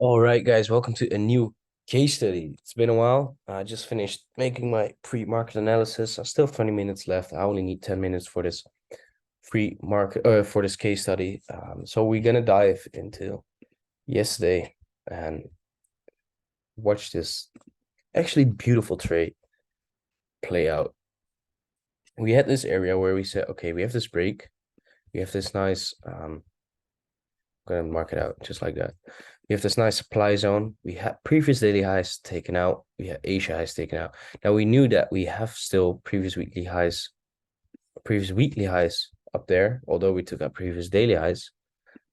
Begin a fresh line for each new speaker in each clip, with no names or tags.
All right, guys, welcome to a new case study. It's been a while. I just finished making my pre-market analysis. I still have 20 minutes left. I only need 10 minutes for this for this case study. So we're gonna dive into yesterday and watch this actually beautiful trade play out. We had this area where we said, okay, we have this break, we have this nice gonna mark it out just like that. We have this nice supply zone. We had previous daily highs taken out. We had Asia highs taken out. Now we knew that we have still previous weekly highs up there, although we took out previous daily highs.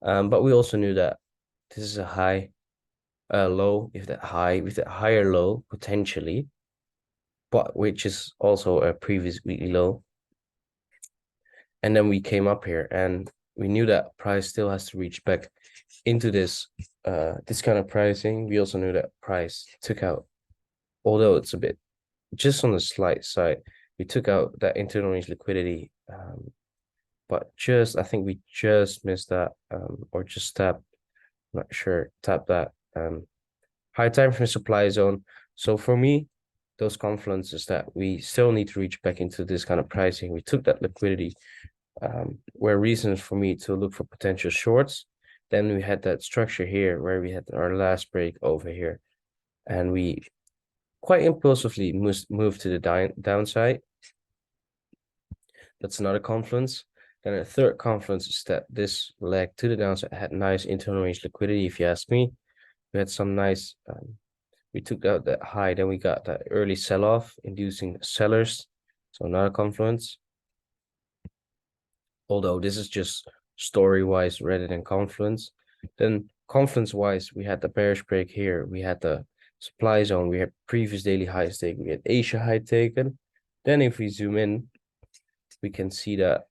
But we also knew that this is a high, low, if that high, with that higher low potentially, but which is also a previous weekly low. And then we came up here and we knew that price still has to reach back into this kind of pricing. We also knew that price took out, although it's a bit just on the slight side, we took out that internal range liquidity. But I think we just missed that, or just tapped, not sure, tap that high time frame supply zone. So for me, those confluences that we still need to reach back into this kind of pricing. We took that liquidity, were reasons for me to look for potential shorts. Then we had that structure here where we had our last break over here, and we quite impulsively moved to the downside. That's another confluence. Then a third confluence is that this leg to the downside had nice internal range liquidity, if you ask me. We had some nice, we took out that high, then we got that early sell-off, inducing sellers. So another confluence. Although this is just story-wise rather than confluence. Then confluence-wise, we had the bearish break here. We had the supply zone. We had previous daily highs taken. We had Asia high taken. Then if we zoom in, we can see that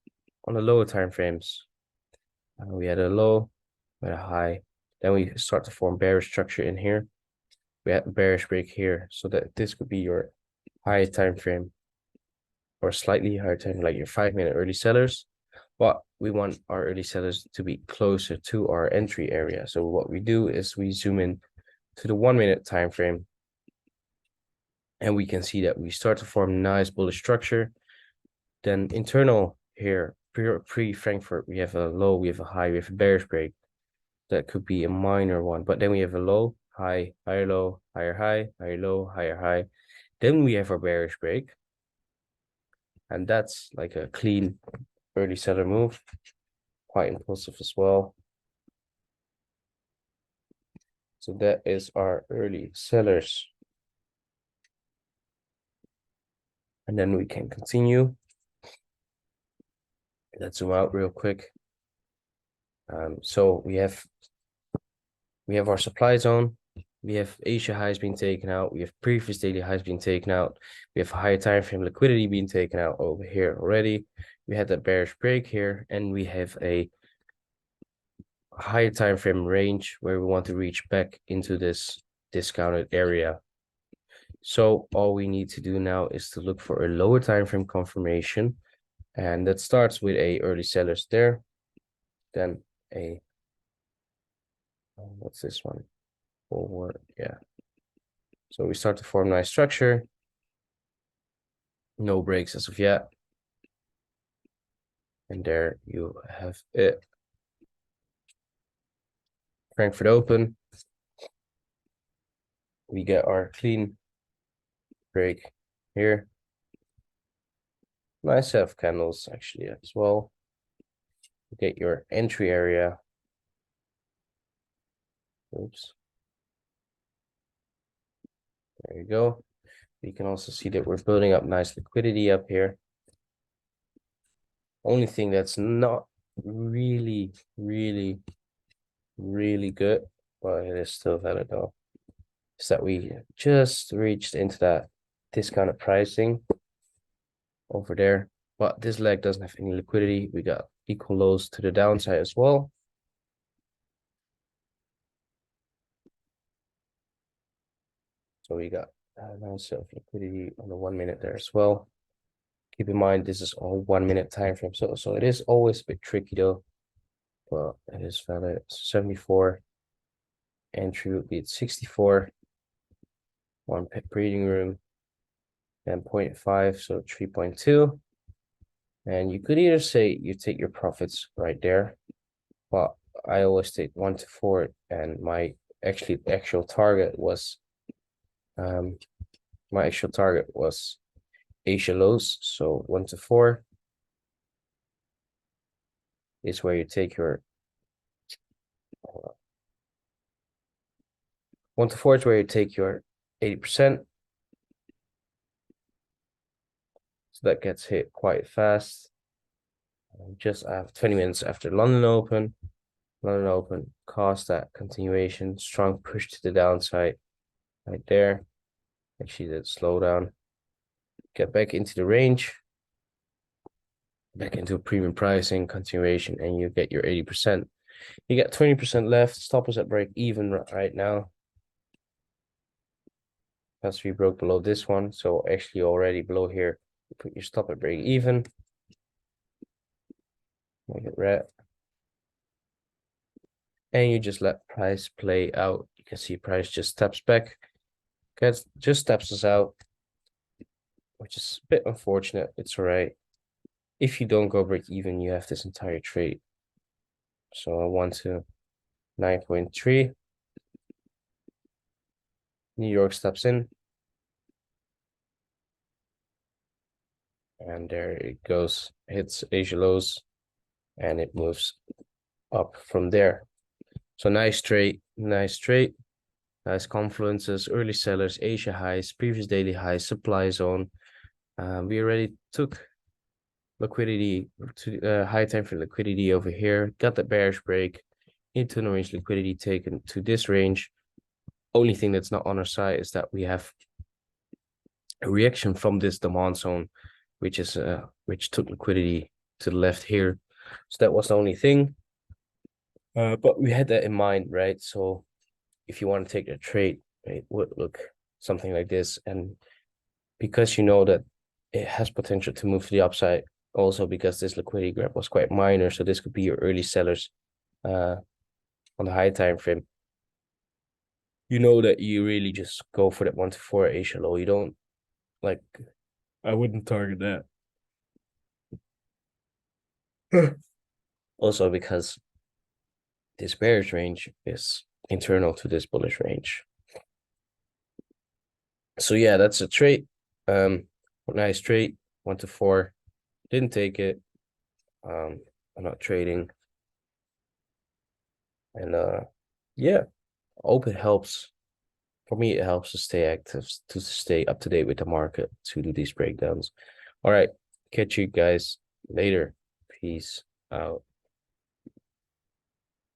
on the lower time frames, we had a low, we had a high. Then we start to form bearish structure in here. We had a bearish break here, so that this could be your high time frame or slightly higher time, like your 5-minute early sellers. But we want our early sellers to be closer to our entry area. So what we do is we zoom in to the 1-minute time frame, and we can see that we start to form nice bullish structure. Then internal here, pre-Frankfurt, we have a low, we have a high, we have a bearish break. That could be a minor one, but then we have a low, high, higher low, higher high, higher low, higher high. Then we have our bearish break, and that's like a clean early seller move, quite impulsive as well. So that is our early sellers. And then we can continue. Let's zoom out real quick. So we have our supply zone. We have Asia highs being taken out. We have previous daily highs being taken out. We have higher time frame liquidity being taken out over here already. We had that bearish break here, and we have a higher time frame range where we want to reach back into this discounted area. So all we need to do now is to look for a lower time frame confirmation, and that starts with a early sellers there, then a what's this one? Forward, yeah. So we start to form nice structure. No breaks as of yet. And there you have it. Frankfurt Open. We get our clean break here. Nice set of candles actually as well. You get your entry area. Oops. There you go. You can also see that we're building up nice liquidity up here. Only thing that's not really good, but it is still valid though, is that we just reached into that discounted pricing over there, but this leg doesn't have any liquidity. We got equal lows to the downside as well. So we got nice self liquidity on the 1 minute there as well. Keep in mind, this is all 1 minute time frame. So it is always a bit tricky though, but it is valid. 74, entry would be at 64, one breathing room, and 0.5, so 3.2. And you could either say you take your profits right there, but I always take 1 to 4, and my actual target was Asia lows. So 1 to 4 is where you take your 1 to 4 is where you take your 80%. So that gets hit quite fast. Just after 20 minutes after London Open, caused that continuation, strong push to the downside right there. Actually, that slowdown. Get back into the range, back into premium pricing, continuation, and you get your 80%. You get 20% left. Stop us at break even right now. As we broke below this one, so actually already below here, you put your stop at break even. Make it red. And you just let price play out. You can see price just steps back, just steps us out, which is a bit unfortunate. It's all right. If you don't go break even, you have this entire trade. So I want to 9.3. New York steps in. And there it goes, hits Asia lows, and it moves up from there. So nice trade, nice confluences, early sellers, Asia highs, previous daily highs, supply zone. We already took liquidity to high time for liquidity over here, got the bearish break, internal range liquidity taken to this range. Only thing that's not on our side is that we have a reaction from this demand zone, which took liquidity to the left here. So that was the only thing. But we had that in mind, right? So if you want to take a trade, it would look something like this. And because you know that it has potential to move to the upside, also because this liquidity grab was quite minor, so this could be your early sellers on the high time frame. You know that you really just go for that 1 to 4 Asia low. You don't like, I wouldn't target that. Also because this bearish range is internal to this bullish range. So yeah, that's a trade. Nice trade, 1 to 4. Didn't take it. I'm not trading. And yeah, I hope it helps. For me, it helps to stay active, to stay up to date with the market, to do these breakdowns. All right, catch you guys later. Peace out.